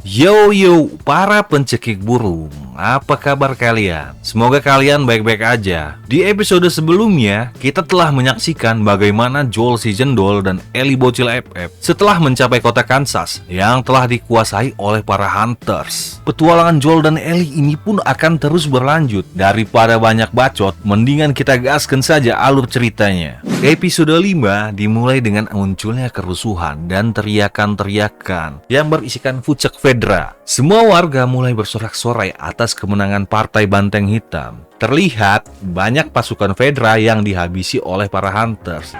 Yo yo, para pencekik burung, apa kabar kalian? Semoga kalian baik-baik aja. Di episode sebelumnya, kita telah menyaksikan bagaimana Joel si Jendol dan Ellie bocil FF setelah mencapai kota Kansas yang telah dikuasai oleh para Hunters. Petualangan Joel dan Ellie ini pun akan terus berlanjut. Daripada banyak bacot, mendingan kita gaskan saja alur ceritanya. Episode 5 dimulai dengan munculnya kerusuhan dan teriakan-teriakan yang berisikan Fucek Fedra. Semua warga mulai bersorak-sorai atas kemenangan Partai Banteng Hitam. Terlihat banyak pasukan Fedra yang dihabisi oleh para Hunters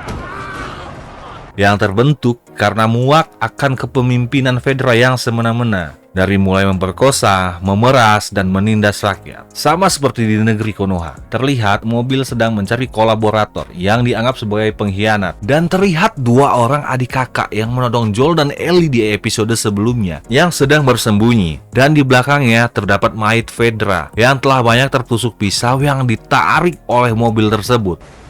yang terbentuk karena muak akan kepemimpinan Fedra yang semena-mena. Dari mulai memperkosa, memeras, dan menindas rakyat. Sama seperti di negeri Konoha, terlihat mobil sedang mencari kolaborator yang dianggap sebagai pengkhianat. Dan terlihat dua orang adik kakak yang menodong Joel dan Ellie di episode sebelumnya yang sedang bersembunyi. Dan di belakangnya terdapat mayat Fedra yang telah banyak tertusuk pisau yang ditarik oleh mobil tersebut.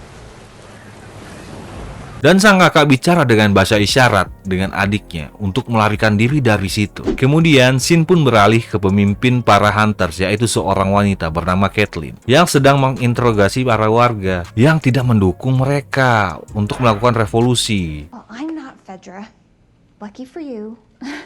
Dan sang kakak bicara dengan bahasa isyarat dengan adiknya untuk melarikan diri dari situ. Kemudian scene pun beralih ke pemimpin para Hunters, yaitu seorang wanita bernama Caitlyn yang sedang menginterogasi para warga yang tidak mendukung mereka untuk melakukan revolusi. Well, I'm not Fedra. Lucky for you.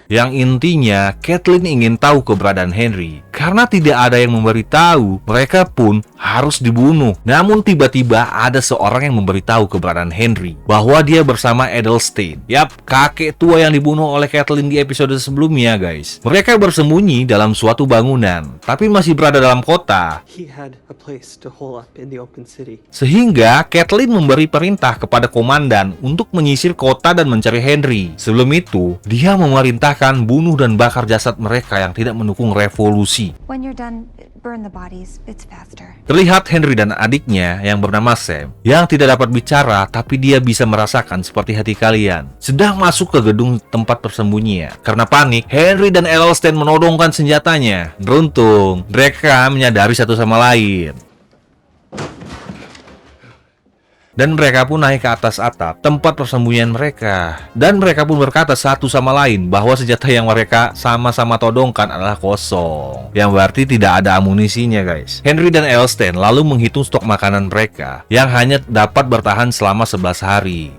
Yang intinya, Caitlyn ingin tahu keberadaan Henry. Karena tidak ada yang memberitahu, mereka pun harus dibunuh. Namun tiba-tiba ada seorang yang memberitahu keberadaan Henry, bahwa dia bersama Edelstein. Yap, kakek tua yang dibunuh oleh Caitlyn di episode sebelumnya, guys. Mereka bersembunyi dalam suatu bangunan, tapi masih berada dalam kota. Sehingga Caitlyn memberi perintah kepada komandan untuk menyisir kota dan mencari Henry. Sebelum itu, dia memerintahkan bunuh dan bakar jasad mereka yang tidak mendukung revolusi. When you're done, burn the bodies. It's faster. Terlihat Henry dan adiknya yang bernama Sam, yang tidak dapat bicara tapi dia bisa merasakan seperti hati kalian, sedang masuk ke gedung tempat persembunyian. Karena panik, Henry dan Edelstein menodongkan senjatanya. Beruntung, mereka menyadari satu sama lain. Dan mereka pun naik ke atas atap tempat persembunyian mereka. Dan mereka pun berkata satu sama lain bahwa senjata yang mereka sama-sama todongkan adalah kosong, yang berarti tidak ada amunisinya, guys. Henry dan Edelstein lalu menghitung stok makanan mereka yang hanya dapat bertahan selama 11 hari.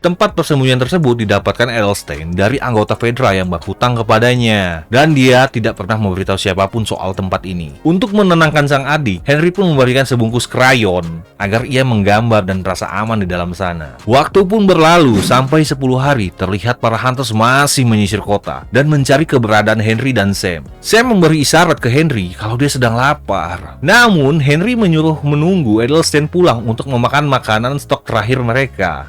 Tempat persembunyian tersebut didapatkan Edelstein dari anggota Fedra yang berhutang kepadanya, dan dia tidak pernah memberitahu siapapun soal tempat ini. Untuk menenangkan sang adik, Henry pun memberikan sebungkus krayon agar ia menggambar dan merasa aman di dalam sana. Waktu pun berlalu sampai 10 hari. Terlihat para Hunters masih menyisir kota dan mencari keberadaan Henry dan Sam. Sam memberi isyarat ke Henry kalau dia sedang lapar. Namun Henry menyuruh menunggu Edelstein pulang untuk memakan makanan stok terakhir mereka.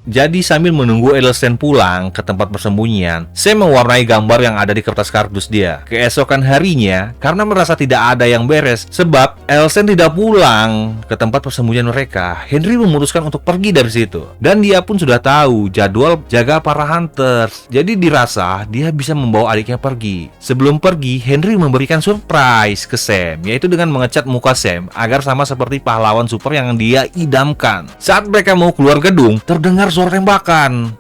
Jadi sambil menunggu Edelstein pulang ke tempat persembunyian, Sam mewarnai gambar yang ada di kertas kardus dia. Keesokan harinya, karena merasa tidak ada yang beres sebab Edelstein tidak pulang ke tempat persembunyian mereka, Henry memutuskan untuk pergi dari situ. Dan dia pun sudah tahu jadwal jaga para Hunters, jadi dirasa dia bisa membawa adiknya pergi. Sebelum pergi, Henry memberikan surprise ke Sam, yaitu dengan mengecat muka Sam agar sama seperti pahlawan super yang dia idamkan. Saat mereka mau keluar gedung, terdengar suara tembakan.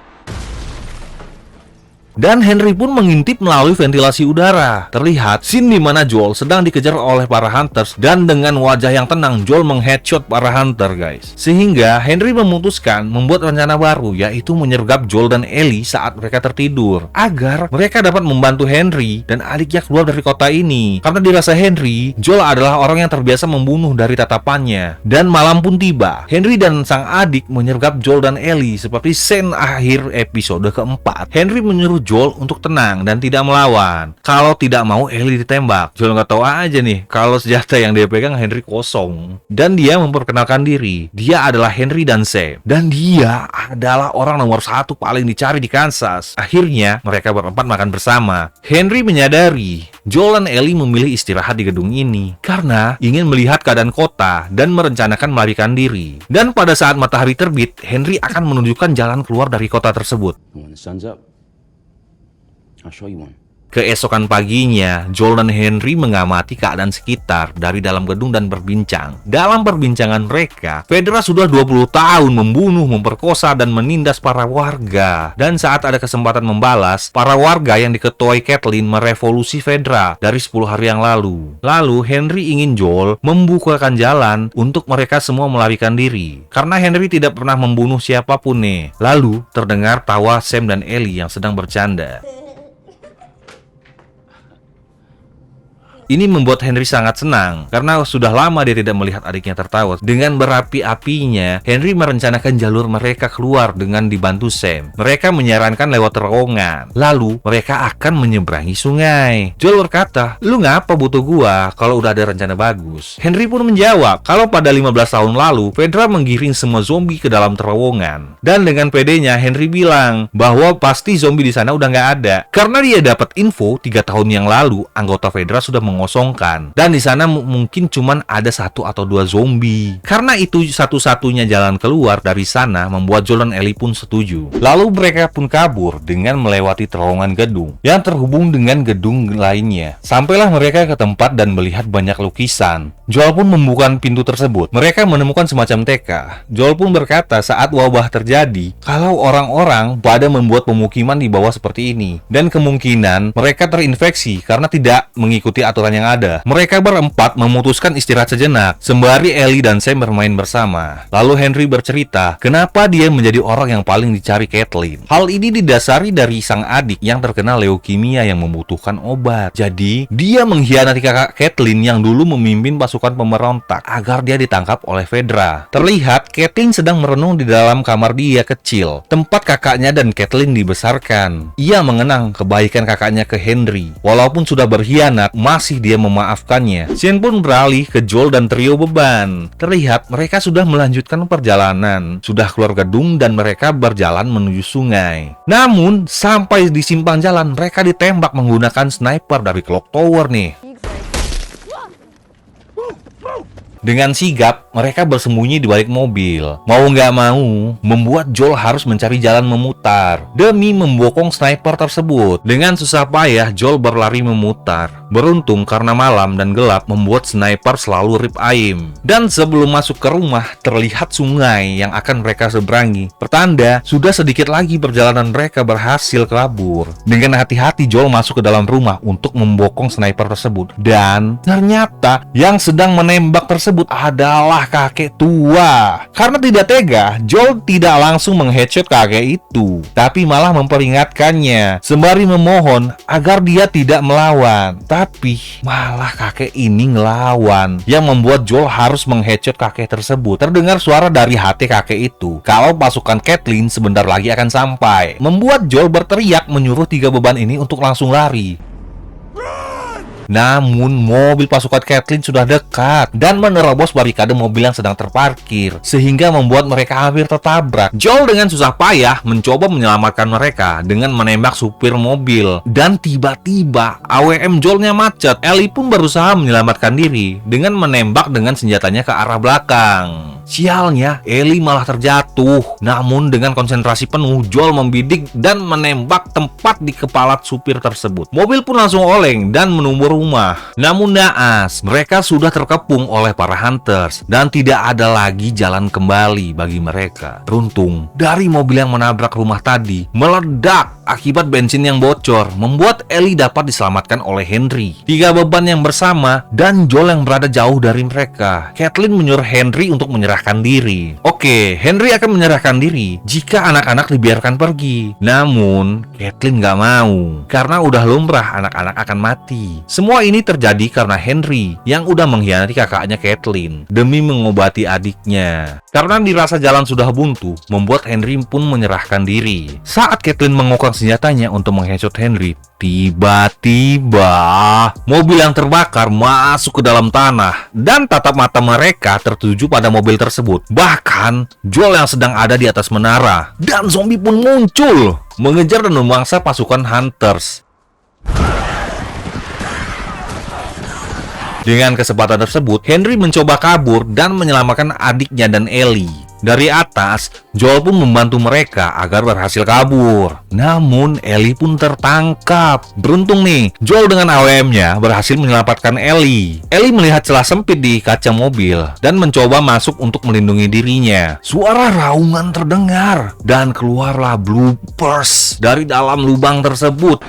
Dan Henry pun mengintip melalui ventilasi udara. Terlihat scene di mana Joel sedang dikejar oleh para Hunters, dan dengan wajah yang tenang Joel mengheadshot para Hunter, guys. Sehingga Henry memutuskan membuat rencana baru, yaitu menyergap Joel dan Ellie saat mereka tertidur, agar mereka dapat membantu Henry dan adiknya keluar dari kota ini. Karena dirasa Henry, Joel adalah orang yang terbiasa membunuh dari tatapannya. Dan malam pun tiba. Henry dan sang adik menyergap Joel dan Ellie seperti scene akhir episode keempat. Henry menyuruh Joel untuk tenang dan tidak melawan. Kalau tidak mau Ellie ditembak. Joel nggak tahu aja nih kalau senjata yang dia pegang Henry kosong. Dan dia memperkenalkan diri. Dia adalah Henry dan Sam. Dan dia adalah orang nomor 1 paling dicari di Kansas. Akhirnya mereka berempat makan bersama. Henry menyadari Joel dan Ellie memilih istirahat di gedung ini karena ingin melihat keadaan kota dan merencanakan melarikan diri. Dan pada saat matahari terbit, Henry akan menunjukkan jalan keluar dari kota tersebut. When the sun's up, I'll show you one. Keesokan paginya, Joel dan Henry mengamati keadaan sekitar dari dalam gedung dan berbincang. Dalam perbincangan mereka, Fedra sudah 20 tahun membunuh, memperkosa, dan menindas para warga. Dan saat ada kesempatan membalas, para warga yang diketuai Kathleen merevolusi Fedra dari 10 hari yang lalu. Lalu, Henry ingin Joel membukakan jalan untuk mereka semua melarikan diri. Karena Henry tidak pernah membunuh siapapun nih. Lalu, terdengar tawa Sam dan Ellie yang sedang bercanda. Ini membuat Henry sangat senang, karena sudah lama dia tidak melihat adiknya tertawa. Dengan berapi-apinya, Henry merencanakan jalur mereka keluar dengan dibantu Sam. Mereka menyarankan lewat terowongan, lalu mereka akan menyeberangi sungai. Joel berkata, "Lu ngapa butuh gua kalau udah ada rencana bagus?" Henry pun menjawab, kalau pada 15 tahun lalu, Fedra menggiring semua zombie ke dalam terowongan. Dan dengan pedenya, Henry bilang bahwa pasti zombie di sana udah nggak ada. Karena dia dapat info 3 tahun yang lalu, anggota Fedra sudah mengosongkan, dan di sana mungkin cuman ada 1 atau 2 zombie. Karena itu satu-satunya jalan keluar dari sana membuat Joel dan Ellie pun setuju. Lalu mereka pun kabur dengan melewati terowongan gedung yang terhubung dengan gedung lainnya. Sampailah mereka ke tempat dan melihat banyak lukisan. Joel pun membuka pintu tersebut. Mereka menemukan semacam TK. Joel pun berkata saat wabah terjadi, kalau orang-orang pada membuat pemukiman di bawah seperti ini, dan kemungkinan mereka terinfeksi karena tidak mengikuti aturan yang ada. Mereka berempat memutuskan istirahat sejenak, sembari Ellie dan Sam bermain bersama. Lalu Henry bercerita, kenapa dia menjadi orang yang paling dicari Kathleen. Hal ini didasari dari sang adik yang terkena leukemia yang membutuhkan obat. Jadi, dia mengkhianati kakak Kathleen yang dulu memimpin pasukan pemberontak agar dia ditangkap oleh Fedra. Terlihat, Kathleen sedang merenung di dalam kamar dia kecil, tempat kakaknya dan Kathleen dibesarkan. Ia mengenang kebaikan kakaknya ke Henry. Walaupun sudah berkhianat, masih dia memaafkannya. Shane pun beralih ke Joel dan trio beban. Terlihat mereka sudah melanjutkan perjalanan, sudah keluar gedung dan mereka berjalan menuju sungai. Namun, sampai di simpang jalan mereka ditembak menggunakan sniper dari Clock Tower nih. Dengan sigap, mereka bersembunyi di balik mobil. Mau nggak mau, membuat Joel harus mencari jalan memutar demi membokong sniper tersebut. Dengan susah payah, Joel berlari memutar. Beruntung karena malam dan gelap membuat sniper selalu rip aim. Dan sebelum masuk ke rumah, terlihat sungai yang akan mereka seberangi. Pertanda, sudah sedikit lagi perjalanan mereka berhasil kabur. Dengan hati-hati, Joel masuk ke dalam rumah untuk membokong sniper tersebut. Dan ternyata yang sedang menembak tersebut adalah kakek tua. Karena tidak tega, Joel tidak langsung mengheadshot kakek itu, tapi malah memperingatkannya, sembari memohon agar dia tidak melawan. Tapi malah kakek ini ngelawan, yang membuat Joel harus mengheadshot kakek tersebut. Terdengar suara dari hati kakek itu kalau pasukan Kathleen sebentar lagi akan sampai, membuat Joel berteriak menyuruh 3 beban ini untuk langsung lari. Namun, mobil pasukan Kathleen sudah dekat dan menerobos barikade mobil yang sedang terparkir, sehingga membuat mereka hampir tertabrak. Joel dengan susah payah mencoba menyelamatkan mereka dengan menembak supir mobil. Dan tiba-tiba, AWM Joelnya macet. Ellie pun berusaha menyelamatkan diri dengan menembak dengan senjatanya ke arah belakang. Sialnya, Ellie malah terjatuh. Namun dengan konsentrasi penuh, Joel membidik dan menembak tepat di kepala supir tersebut. Mobil pun langsung oleng dan menumbuh rumah. Namun naas, mereka sudah terkepung oleh para hunters dan tidak ada lagi jalan kembali bagi mereka. Beruntung, dari mobil yang menabrak rumah tadi meledak akibat bensin yang bocor, membuat Ellie dapat diselamatkan oleh Henry. 3 beban yang bersama dan Joel yang berada jauh dari mereka. Kathleen menyuruh Henry untuk menyerahkan diri. Oke, Henry akan menyerahkan diri jika anak-anak dibiarkan pergi. Namun, Kathleen nggak mau, karena udah lumrah anak-anak akan mati. Semua ini terjadi karena Henry yang udah mengkhianati kakaknya Kathleen demi mengobati adiknya. Karena dirasa jalan sudah buntu, membuat Henry pun menyerahkan diri. Saat Kathleen mengokang senjatanya untuk mengheadshot Henry, tiba-tiba mobil yang terbakar masuk ke dalam tanah dan tatap mata mereka tertuju pada mobil tersebut. Bahkan Joel yang sedang ada di atas menara dan zombie pun muncul mengejar dan memangsa pasukan hunters. Dengan kesempatan tersebut, Henry mencoba kabur dan menyelamatkan adiknya dan Ellie. Dari atas, Joel pun membantu mereka agar berhasil kabur. Namun, Ellie pun tertangkap. Beruntung nih, Joel dengan AWM-nya berhasil menyelamatkan Ellie. Ellie melihat celah sempit di kaca mobil dan mencoba masuk untuk melindungi dirinya. Suara raungan terdengar dan keluarlah bloopers dari dalam lubang tersebut.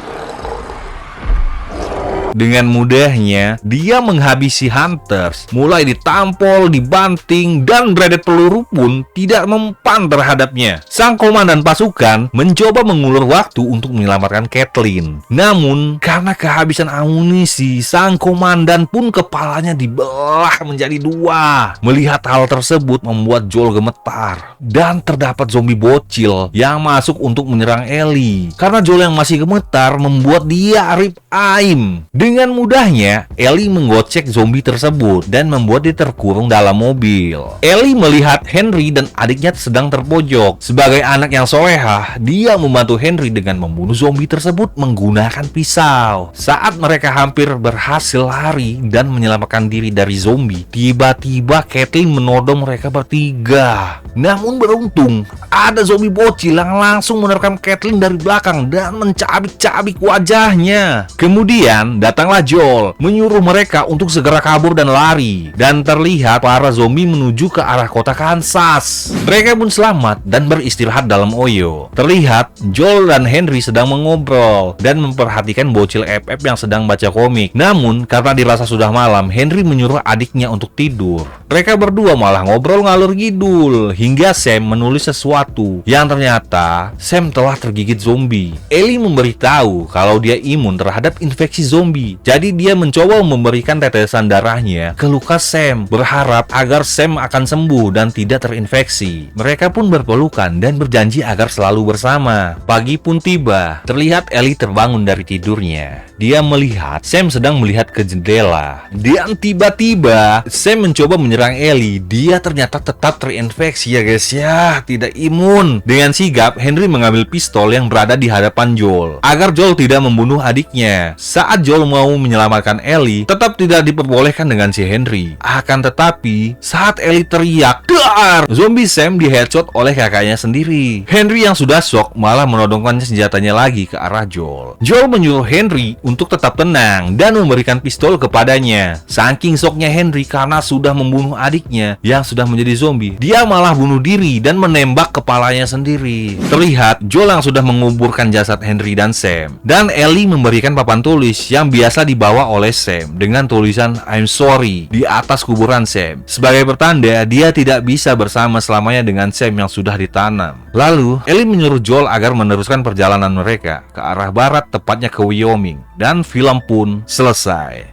Dengan mudahnya, dia menghabisi Hunters, mulai ditampol, dibanting, dan beredet peluru pun tidak mempan terhadapnya. Sang komandan pasukan mencoba mengulur waktu untuk menyelamatkan Kathleen. Namun, karena kehabisan amunisi, sang komandan pun kepalanya dibelah menjadi dua. Melihat hal tersebut membuat Joel gemetar. Dan terdapat zombie bocil yang masuk untuk menyerang Ellie. Karena Joel yang masih gemetar membuat dia rip aim. Dengan mudahnya, Ellie menggocek zombie tersebut dan membuat dia terkurung dalam mobil. Ellie melihat Henry dan adiknya sedang terpojok. Sebagai anak yang solehah, dia membantu Henry dengan membunuh zombie tersebut menggunakan pisau. Saat mereka hampir berhasil lari dan menyelamatkan diri dari zombie, tiba-tiba Kathleen menodong mereka bertiga. Namun beruntung, ada zombie bocil yang langsung menerkam Kathleen dari belakang dan mencabik-cabik wajahnya. Kemudian datanglah Joel, menyuruh mereka untuk segera kabur dan lari. Dan terlihat para zombie menuju ke arah kota Kansas. Mereka pun selamat dan beristirahat dalam Ohio. Terlihat Joel dan Henry sedang mengobrol dan memperhatikan bocil FF yang sedang baca komik. Namun karena dirasa sudah malam, Henry menyuruh adiknya untuk tidur. Mereka berdua malah ngobrol ngalur ngidul hingga Sam menulis sesuatu yang ternyata Sam telah tergigit zombie. Ellie memberitahu kalau dia imun terhadap infeksi zombie. Jadi dia mencoba memberikan tetesan darahnya ke luka Sam, berharap agar Sam akan sembuh dan tidak terinfeksi. Mereka pun berpelukan dan berjanji agar selalu bersama. Pagi pun tiba. Terlihat Ellie terbangun dari tidurnya. Dia melihat Sam sedang melihat ke jendela. Dan tiba-tiba Sam mencoba menyerang Ellie. Dia ternyata tetap terinfeksi ya guys ya, tidak imun. Dengan sigap, Henry mengambil pistol yang berada di hadapan Joel agar Joel tidak membunuh adiknya. Saat Joel mau menyelamatkan Ellie, tetap tidak diperbolehkan dengan si Henry. Akan tetapi, saat Ellie teriak, "Dar!", zombie Sam di-headshot oleh kakaknya sendiri. Henry yang sudah shock malah menodongkan senjatanya lagi ke arah Joel. Joel menyuruh Henry untuk tetap tenang dan memberikan pistol kepadanya. Saking shocknya Henry karena sudah membunuh adiknya yang sudah menjadi zombie, dia malah bunuh diri dan menembak kepalanya sendiri. Terlihat Joel yang sudah menguburkan jasad Henry dan Sam. Dan Ellie memberikan papan tulis yang biasa dibawa oleh Sam dengan tulisan "I'm sorry" di atas kuburan Sam. Sebagai pertanda dia tidak bisa bersama selamanya dengan Sam yang sudah ditanam. Lalu Ellie menyuruh Joel agar meneruskan perjalanan mereka ke arah barat, tepatnya ke Wyoming. Dan film pun selesai.